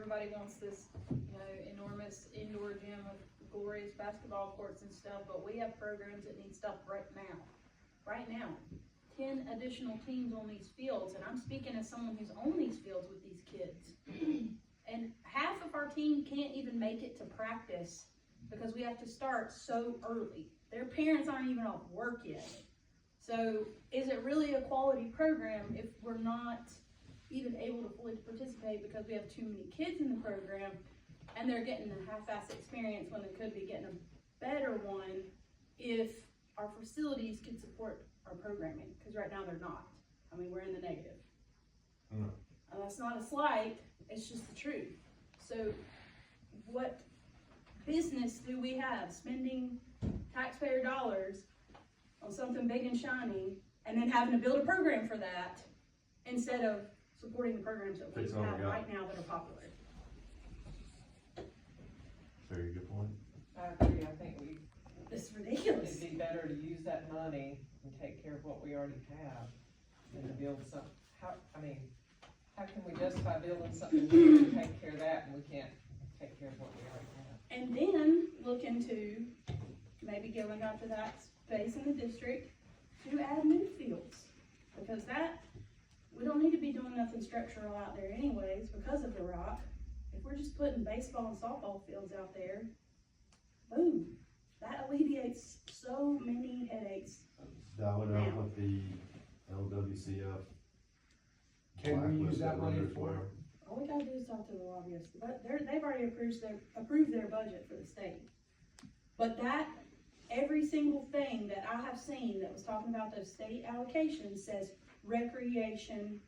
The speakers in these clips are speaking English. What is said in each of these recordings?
everybody wants this, you know, enormous indoor gym with glorious basketball courts and stuff, but we have programs that need stuff right now. Right now. 10 additional teams on these fields, and I'm speaking as someone who's on these fields with these kids. And half of our team can't even make it to practice because we have to start so early. Their parents aren't even off work yet. So is it really a quality program if we're not even able to fully participate because we have too many kids in the program and they're getting a half-assed experience when they could be getting a better one if our facilities could support our programming, because right now they're not. I mean, we're in the negative. And that's not a slight, it's just the truth. So what business do we have spending taxpayer dollars on something big and shiny and then having to build a program for that instead of supporting the programs that we have right now that are popular? Very good point. I agree, I think It's ridiculous. it'd be better to use that money and take care of what we already have than to build some, how can we justify building something new and take care of that and we can't take care of what we already have? And then look into maybe going out to that space in the district to add new fields. Because that, we don't need to be doing nothing structural out there anyways because of the rock. If we're just putting baseball and softball fields out there, boom, that alleviates so many headaches. Dial it up with the LWCF. Can we use that money blacklist for? where- All we gotta do is talk to the lobbyists, but they've already approved their budget for the state. But that, every single thing that I have seen that was talking about those state allocations says recreation.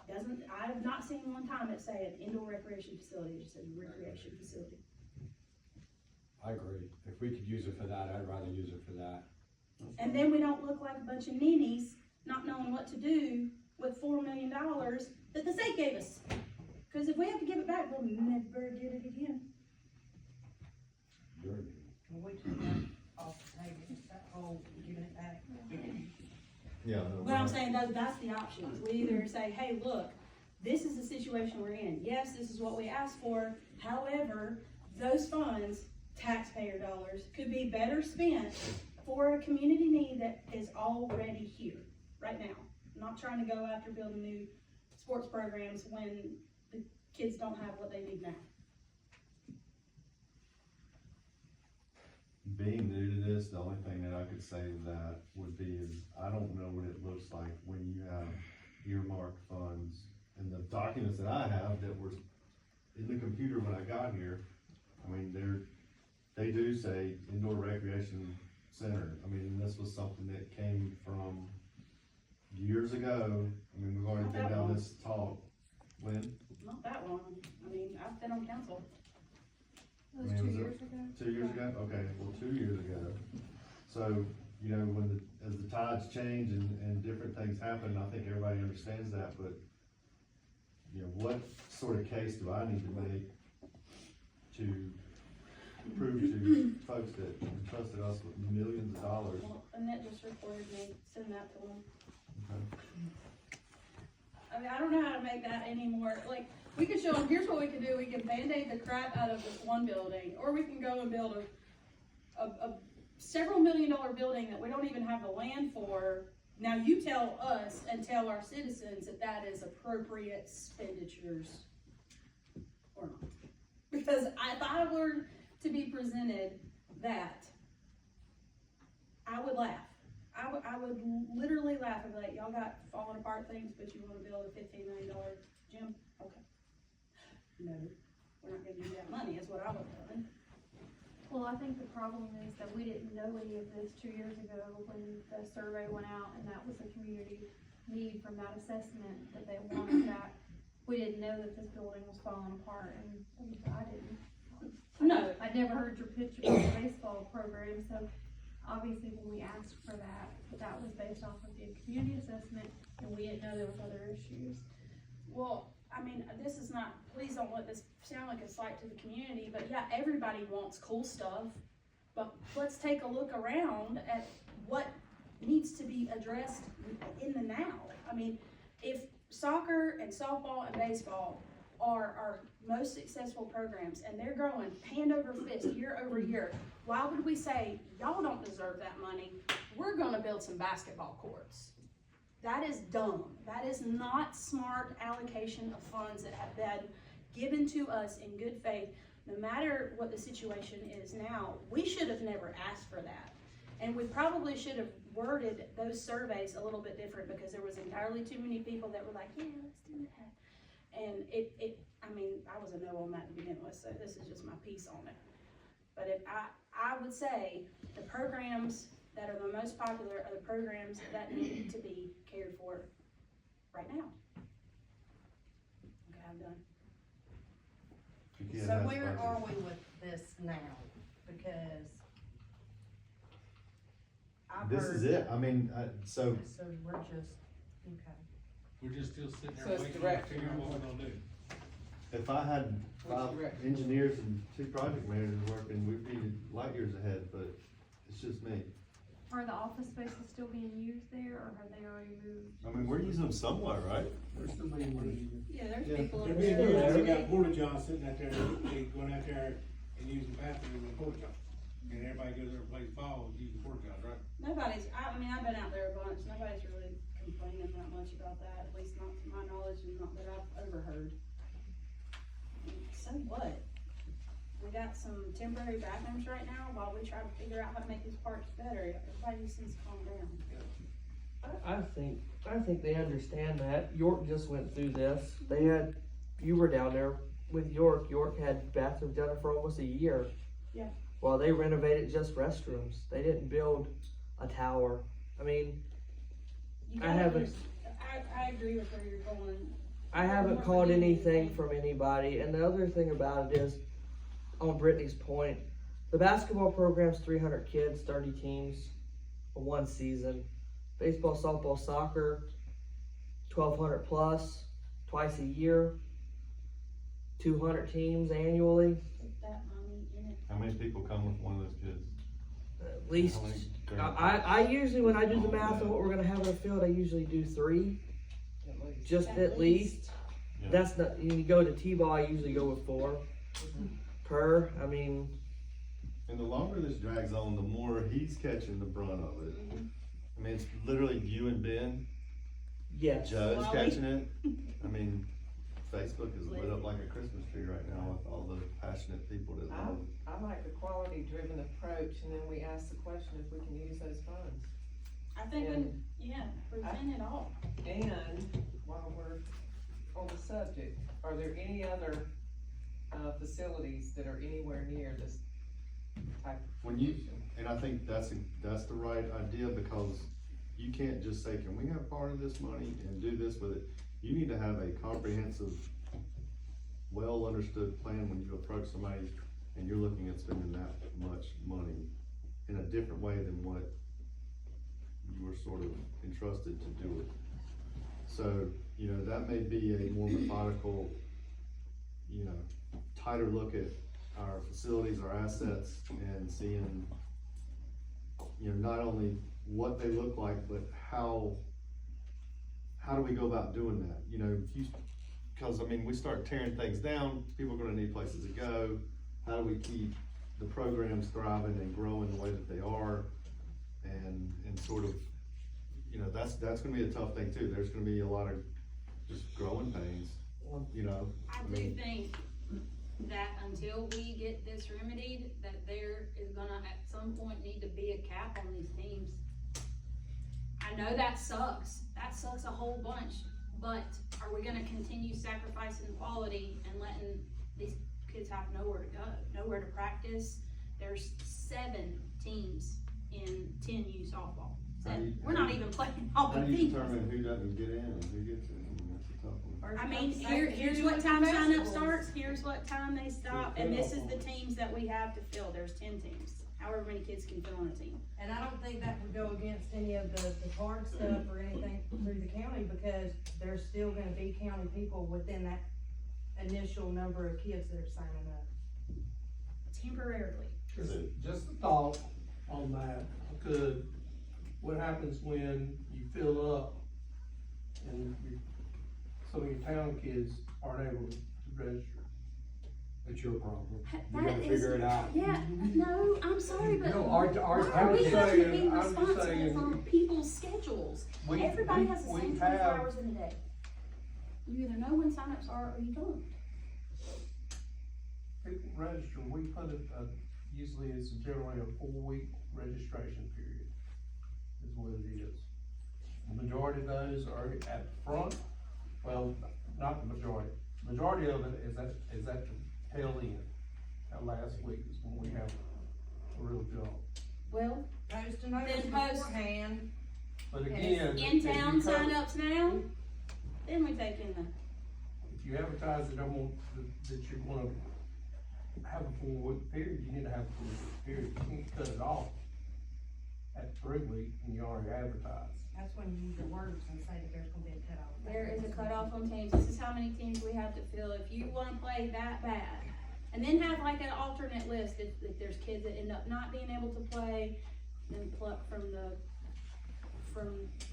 I have not seen one time it say an indoor recreation facility, it just says recreation facility. I agree. If we could use it for that, I'd rather use it for that. And then we don't look like a bunch of ninnies not knowing what to do with $4 million that the state gave us. Cause if we have to give it back, we'll never get it again. You're- We took that off the table, that whole giving it back. Yeah. no, What I'm saying, that's the options. We either say, hey, look, this is the situation we're in. Yes, this is what we asked for. However, those funds, taxpayer dollars, could be better spent for a community need that is already here, right now. I'm not trying to go after building new sports programs when the kids don't have what they need now. Being new to this, the only thing that I could say to that would be is, I don't know what it looks like when you have earmarked funds. And the documents that I have that were in the computer when I got here, I mean, they do say indoor recreation center. I mean, this was something that came from years ago. I mean, we've already Not been that down long. this talk. When? Not that long. I mean, I've been on council. It was 2 years ago? 2 years ago? Okay, well, 2 years ago. So, you know, as the tides change and different things happen, I think everybody understands that, but, you know, what sort of case do I need to make to prove to folks that entrusted us with millions of dollars? Well, Annette just reported me, send that to them. Okay. I mean, I don't know how to make that anymore. Like, we could show them, here's what we can do. We can Band-Aid the crap out of this one building, or we can go and build a several $million building that we don't even have the land for. Now you tell us and tell our citizens that that is appropriate expenditures or not. Because if I were to be presented that, I would laugh. I would literally laugh and be like, y'all got falling apart things, but you wanna build a $15 million gym? Okay. No, we're not gonna give you that money, is what I would have done. Well, I think the problem is that we didn't know any of this 2 years ago when the survey went out, and that was the community need from that assessment that they wanted that. We didn't know that this building was falling apart, and I didn't. No. I'd never heard your pitch about the baseball program, so obviously when we asked for that, that was based off of the community assessment, and we didn't know there was other issues. Well, I mean, this is not, please don't let this sound like a slight to the community, but yeah, everybody wants cool stuff. But let's take a look around at what needs to be addressed in the now. I mean, if soccer and softball and baseball are our most successful programs, and they're growing hand over fist, year over year. Why would we say, y'all don't deserve that money, we're gonna build some basketball courts? That is dumb. That is not smart allocation of funds that have been given to us in good faith. No matter what the situation is now, we should have never asked for that. And we probably should have worded those surveys a little bit different, because there was entirely too many people that were like, yeah, let's do that. And I mean, I was a no on that to begin with, so this is just my piece on it. But if I would say the programs that are the most popular are the programs that need to be cared for right now. Okay, I'm done. You can't So ask where budget. are we with this now? Because I've This heard. is it, I mean, so So we're just, okay. We're just still sitting So there it's waiting to direction. figure out what we're gonna do. if I had Which 5 direction? engineers and 2 project managers working, we'd be light years ahead, but it's just me. Are the office spaces still being used there, or have they already moved? I mean, we're using them somewhat, right? There's still being used. Yeah, there's Yeah. people They're over being there. used, they got porta johns sitting out there, they going out there and using the bathroom in the porta john. And everybody goes there and plays ball, and use the porta johns, right? Nobody's, I mean, I've been out there a bunch, nobody's really complaining that much about that, at least not to my knowledge, and not that I've overheard. So what? We got some temporary bathrooms right now while we try to figure out how to make these parks better. Everybody just needs to calm down. I think they understand that. York just went through this. They had, you were down there with York. York had bathrooms down there for almost a year. Yeah. While they renovated just restrooms. They didn't build a tower. I mean, You I gotta haven't- use- I agree with where you're going. I haven't called anything from anybody. And the other thing about it is, on Brittany's point, the basketball program's 300 kids, 30 teams, one season. Baseball, softball, soccer, 1,200 plus, twice a year, 200 teams annually. Put that money in it. How many people come with one of those kids? At least, How many I usually, when I do the math on what we're gonna have in the field, I usually do 3, At least. just At at least. Yeah. That's not, you go to T-ball, I usually go with 4 per, I mean, And the longer this drags on, the more he's catching the brunt of it. I mean, it's literally you and Ben, yes. Judge Wally. catching it. I mean, Facebook is lit up like a Christmas tree right now with all the passionate people that love it. I like the quality driven approach, and then we ask the question if we can use those funds. I think, And- present it all. And while we're on the subject, are there any other, facilities that are anywhere near this type of When you, condition? and I think that's the right idea, because you can't just say, can we have part of this money and do this with it? You need to have a comprehensive, well understood plan when you approach somebody and you're looking at spending that much money in a different way than what you were sort of entrusted to do it. So, you know, that may be a more methodical, you know, tighter look at our facilities, our assets, and seeing, you know, not only what they look like, but how do we go about doing that? You know, if you, cause I mean, we start tearing things down, people are gonna need places to go. How do we keep the programs thriving and growing the way that they are? And sort of, you know, that's gonna be a tough thing too. There's gonna be a lot of just growing pains, you know? I do mean, think that until we get this remedied, that there is gonna at some point need to be a cap on these teams. I know that sucks a whole bunch, but are we gonna continue sacrificing quality and letting these kids have nowhere to go, nowhere to practice? There's 7 teams in 10U softball. How do you- We're not even playing all How the do you teams. determine who doesn't get in and who gets in? I mean, that's a tough one. I mean, here's what time sign up starts, here's what time they stop, and this is the teams that we have to fill, there's 10 teams, however many kids can fill on a team. And I don't think that would go against any of the park stuff or anything through the county, because there's still gonna be county people within that initial number of kids that are signing up. Temporarily. Just a thought on that, because what happens when you fill up and some of your town kids aren't able to registered. It's your problem. You That gotta is- figure it out. Yeah, no, I'm sorry, but No, why our are we I'm having to be saying- I'm responsible saying- for people's schedules? We- Everybody we- has the we same 24 have- hours in a day. You either know when signups are or you don't. People register, we put it, usually it's generally a 4-week registration period, is what it is. The majority of those are at the front, well, not the majority of it is at the tail end. That last week is when we have a real job. Well, Post a notice Then post- beforehand. But And again. in if you town cover- signups now, then we take in the, If you advertise that that you're gonna have a 4-week period, you need to have a 4-week period, you can't cut it off at 3 weeks when you already advertised. That's when you use your words and say that there's gonna be a cutoff. there is a cutoff on teams. This is how many teams we have to fill if you wanna play that bad. And then have like an alternate list if there's kids that end up not being able to play, then pluck from the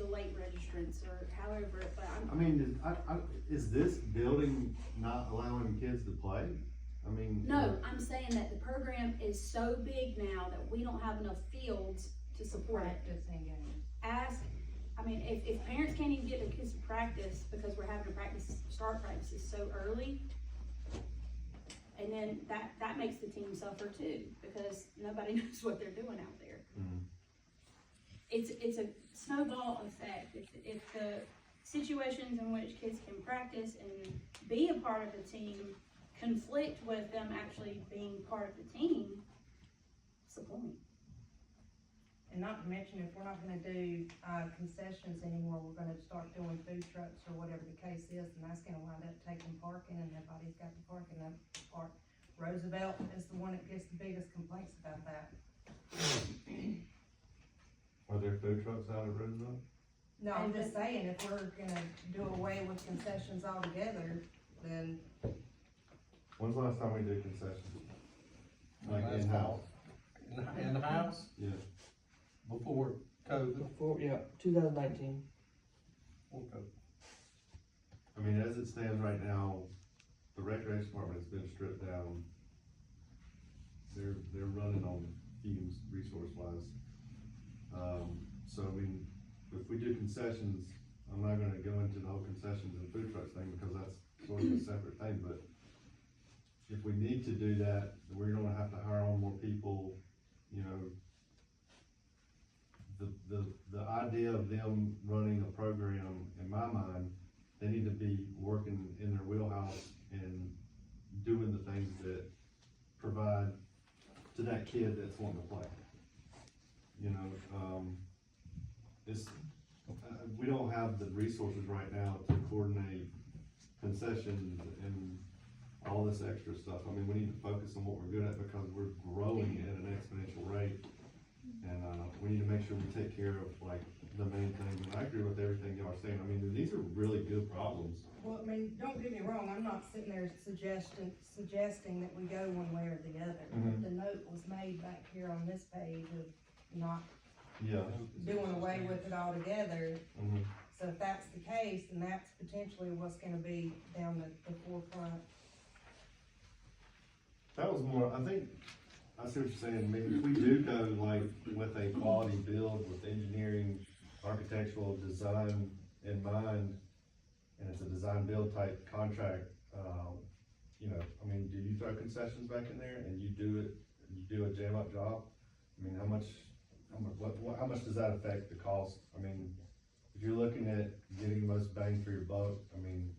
late registrants or however, but I mean, is this building not allowing kids to play? I mean. no, I'm saying that the program is so big now that we don't have enough fields to support it. Practice and games. Ask, I mean, if parents can't even get their kids to practice because we're having to start practices so early, and then that makes the team suffer too, because nobody knows what they're doing out there. Mhm. It's a snowball effect. If the situations in which kids can practice and be a part of the team conflict with them actually being part of the team, what's the point? And not to mention, if we're not gonna do, concessions anymore, we're gonna start doing food trucks or whatever the case is, and that's gonna wind up taking parking, and everybody's got the parking up park. Roosevelt is the one that gets the biggest complaints about that. Are there food trucks out at Roosevelt? No, I'm just saying, if we're gonna do away with concessions altogether, then When's the last time we did concessions? Like Last in-house? In the house, Yeah. before COVID, Before, yeah, 2019. before COVID. I mean, as it stands right now, the recreation department has been stripped down. They're running on fumes resource wise. So I mean, if we do concessions, I'm not gonna go into the whole concessions and food trucks thing because that's sort of a separate thing, but if we need to do that, we're gonna have to hire on more people, you know. The idea of them running a program, in my mind, they need to be working in their wheelhouse and doing the things that provide to that kid that's wanting to play. You know, we don't have the resources right now to coordinate concessions and all this extra stuff. I mean, we need to focus on what we're good at because we're growing at an exponential rate. And, we need to make sure we take care of like the main things. And I agree with everything y'all are saying. I mean, these are really good problems. well, I mean, don't get me wrong, I'm not sitting there suggesting that we go one way or the other. Mhm. The note was made back here on this page of not Yeah. doing away with it altogether. Mhm. So if that's the case, then that's potentially what's gonna be down the forefront. That was more, I think, I see what you're saying, maybe if we do go like with a quality build with engineering, architectural design in mind, and it's a design build type contract, you know, I mean, do you throw concessions back in there and you do a jam up job? I mean, how much does that affect the cost? I mean, if you're looking at getting the most bang for your buck, I mean,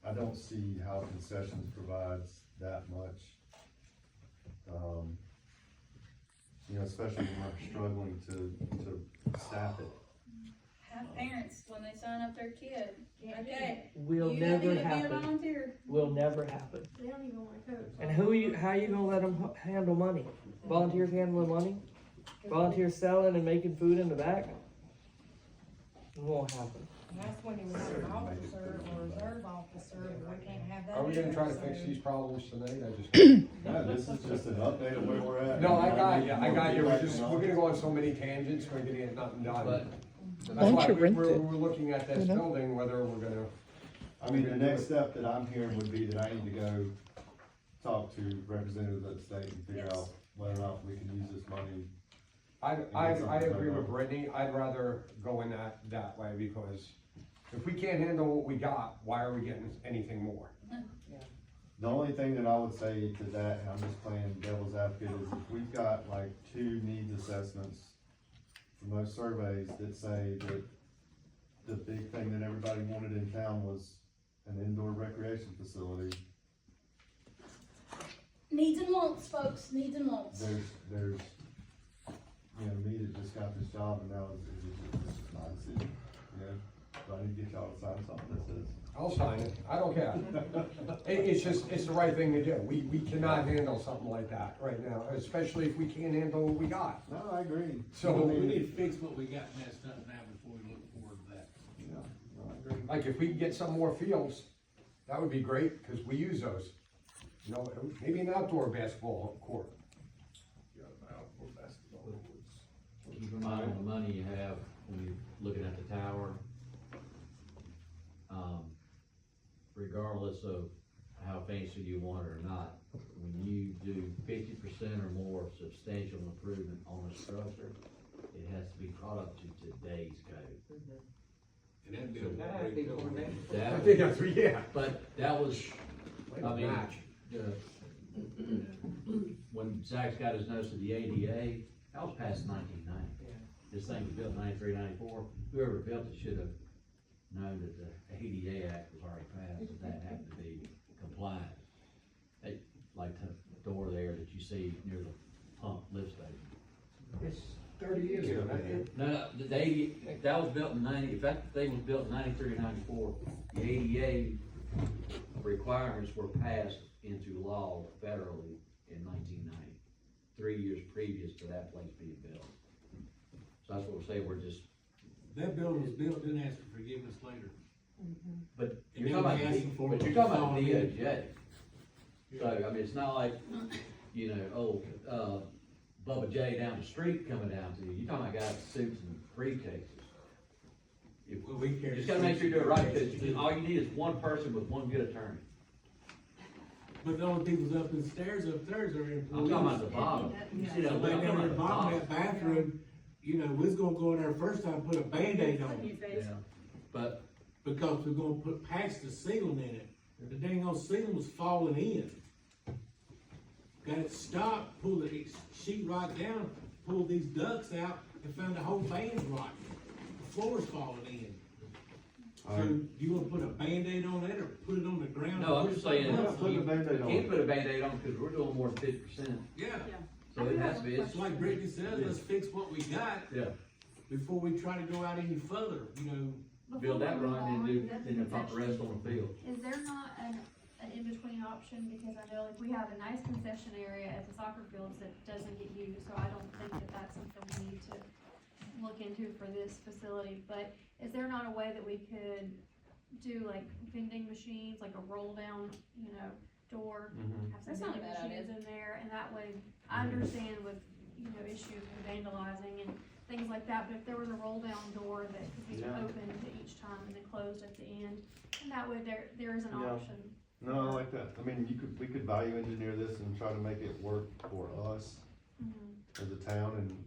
I don't see how concessions provides that much. You know, especially when we're struggling to staff it. Have parents, when they sign up their kid, okay, Will you never need to be a happen. volunteer. Will never happen. They don't even wanna coach. And how you gonna let them handle money? Volunteers handling money? Volunteers selling and making food in the back? It won't happen. And that's when you would have an officer or reserve officer, but we can't have that. Are we gonna either, try to so- fix these problems tonight? I just. No, this is just an update of where we're at. No, I got you, we're gonna go on so many tangents, we're gonna get nothing done. That's Why don't why you rent we're it? looking at this You know? building, whether we're gonna I mean, the next step that I'm hearing would be that I need to go talk to representatives of the state and figure out whether or not we can use this money. I agree with Brittany, I'd rather go in that way, because if we can't handle what we got, why are we getting anything more? The only thing that I would say to that, and I'm just playing devil's advocate, is if we've got like 2 needs assessments from those surveys that say that the big thing that everybody wanted in town was an indoor recreation facility, Needs and wants, folks, needs and wants. there's, you know, me that just got this job and now it's my decision, you know? Do I need to get y'all to sign something that says? I'll sign it, I don't care. It's the right thing to do, we cannot handle something like that right now, especially if we can't handle what we got. No, I agree. So, We need to fix what we got messed up now before we look forward to that. Yeah, no, I agree. like, if we can get some more fields, that would be great, cause we use those. You know, maybe an outdoor basketball court. Keep in mind the money you have when you're looking at the tower. Regardless of how fancy you want it or not, when you do 50% or more substantial improvement on a structure, it has to be caught up to today's code. And that bill. That had to be coordinated. I think that's, yeah. But that was, I mean, Match. when Zach's got his notice of the ADA, that was past 1990. This thing was built in 93, 94. Whoever built it should have known that the ADA Act was already passed, and that had to be compliant. Like the door there that you see near the pump lift station. It's 30 years ago. No, the ADA, that was built in 90, if that thing was built in 93 or 94, the ADA requirements were passed into law federally in 1990, 3 years previous to that place being built. So that's what we're saying, we're just, That building was built, didn't ask for forgiveness later. but And you're talking then we about, asked them for but it you're talking about to fall in. DOJ. So, I mean, it's not like, you know, Bubba J down the street coming down to you, you're talking about guys in suits and briefcases. You Well, we carry. just gotta make sure you do it right, because all you need is one person with one good attorney. But the only people's up in stairs up there is our employees. I'm talking about the bottom. You see that, I'm Somebody talking down about there the bottom of bottom. that bathroom, you know, we was gonna go in there first time, put a Band-Aid on it, Yeah, but, because we're gonna put patch the ceiling in it. The dang old ceiling was falling in. Got it stopped, pulled the sheet rock down, pulled these ducts out, and found the whole band's rotten. The floor's falling in. So, you wanna put a Band-Aid on that, or put it on the ground? no, I'm just saying, We're not putting a you Band-Aid on can't it. put a Band-Aid on, because we're doing more than 50%, Yeah, so it has to be, it's like Brittany says, let's fix what we got yeah. before we try to go out any further, you know. Build that run and do, then pump the rest on the field. Is there not an in-between option, because I know like we have a nice concession area at the soccer fields that doesn't get used, so I don't think that that's something we need to look into for this facility, but is there not a way that we could do like vending machines, like a roll down, you know, door, have some That's not a vending bad idea. machines in there, and that way, I understand with, you know, issues with vandalizing and things like that, but if there was a roll down door that could be Yeah. opened at each time and then closed at the end, and that way there is an Yeah. option. No, I like that. I mean, we could value engineer this and try to make it work for us Mhm. as a town and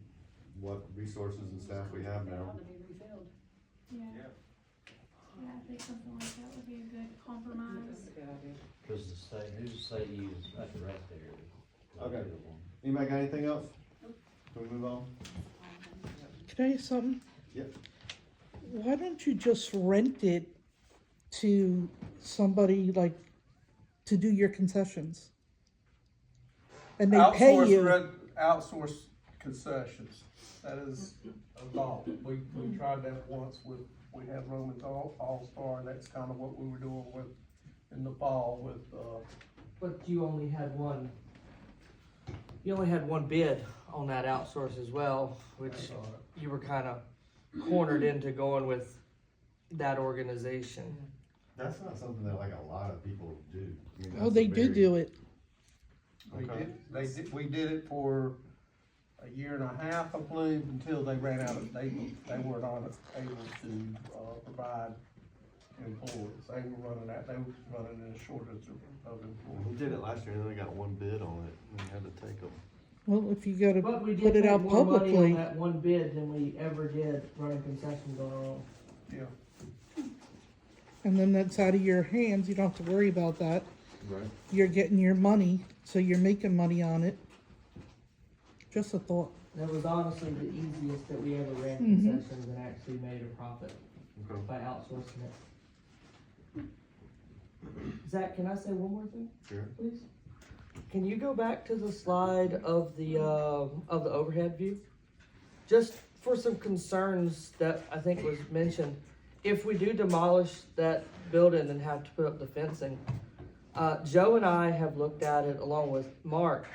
what resources and staff we have They now. ought to be refilled. Yeah. Yeah, I think something like that would be a good compromise. That's a good idea. Cause the state, who's the state use at the rest area? Okay. Anybody got anything else? Can we move on? Can I ask something? Yep. Why don't you just rent it to somebody like to do your concessions? And they pay you. Outsource concessions, that is a thought. We tried that once we had Roman's All-Star, that's kind of what we were doing with, in the fall with, But you only had one bid on that outsource as well, which you were kind of cornered into going with that organization. That's not something that like a lot of people do. I mean, Oh, that's they a do very- do it. we did it for a year and a half, I believe, until they ran out of, they were not able to, provide employees. They were running in a shortage of We employees. did it last year and then we got one bid on it and we had to take them. Well, if you gotta But we put did it make out more money on publicly, that one bid than we ever did running concessions on our own. Yeah. and then that's out of your hands, you don't have to worry about that. Right. You're getting your money, so you're making money on it. Just a thought. That was honestly the easiest that we ever ran Mhm. concessions and actually made a profit Okay. by outsourcing it. Zach, can I say one more thing? Sure. Please? Can you go back to the slide of the overhead view? Just for some concerns that I think was mentioned, if we do demolish that building and have to put up the fencing, Joe and I have looked at it along with Mark.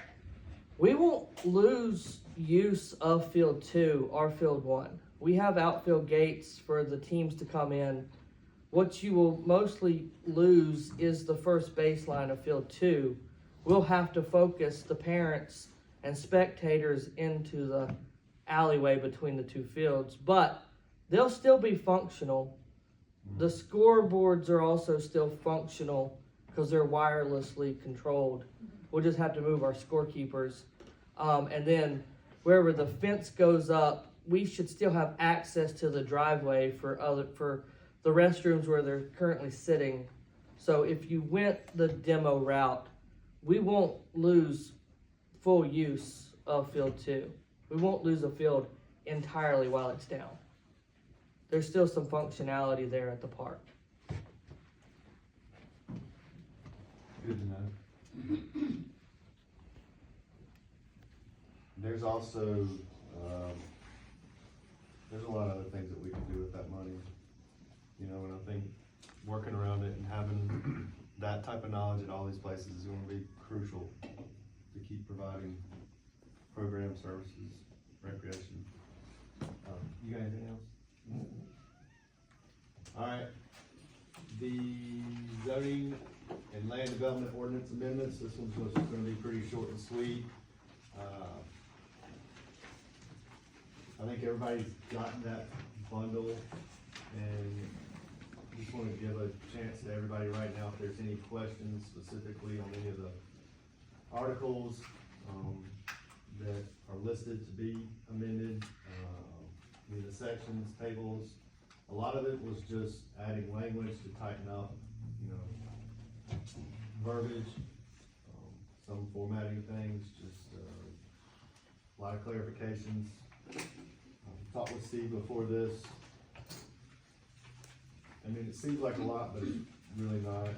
We won't lose use of field 2 or field 1. We have outfield gates for the teams to come in. What you will mostly lose is the first baseline of field 2. We'll have to focus the parents and spectators into the alleyway between the two fields, but they'll still be functional. The scoreboards are also still functional because they're wirelessly controlled. We'll just have to move our scorekeepers. And then wherever the fence goes up, we should still have access to the driveway for the restrooms where they're currently sitting. So if you went the demo route, we won't lose full use of field 2. We won't lose a field entirely while it's down. There's still some functionality there at the park. Good to know. There's also, there's a lot of other things that we can do with that money. You know, and I think working around it and having that type of knowledge at all these places is gonna be crucial to keep providing program services, recreation. You got anything else? Alright, the zoning and land development ordinance amendments, this one's just gonna be pretty short and sweet. I think everybody's gotten that bundle, and just wanna give a chance to everybody right now if there's any questions specifically on any of the articles, that are listed to be amended, the sections, tables. A lot of it was just adding language to tighten up, you know, verbiage, some formatting things, just, a lot of clarifications. Talked with Steve before this. I mean, it seems like a lot, but it's really not.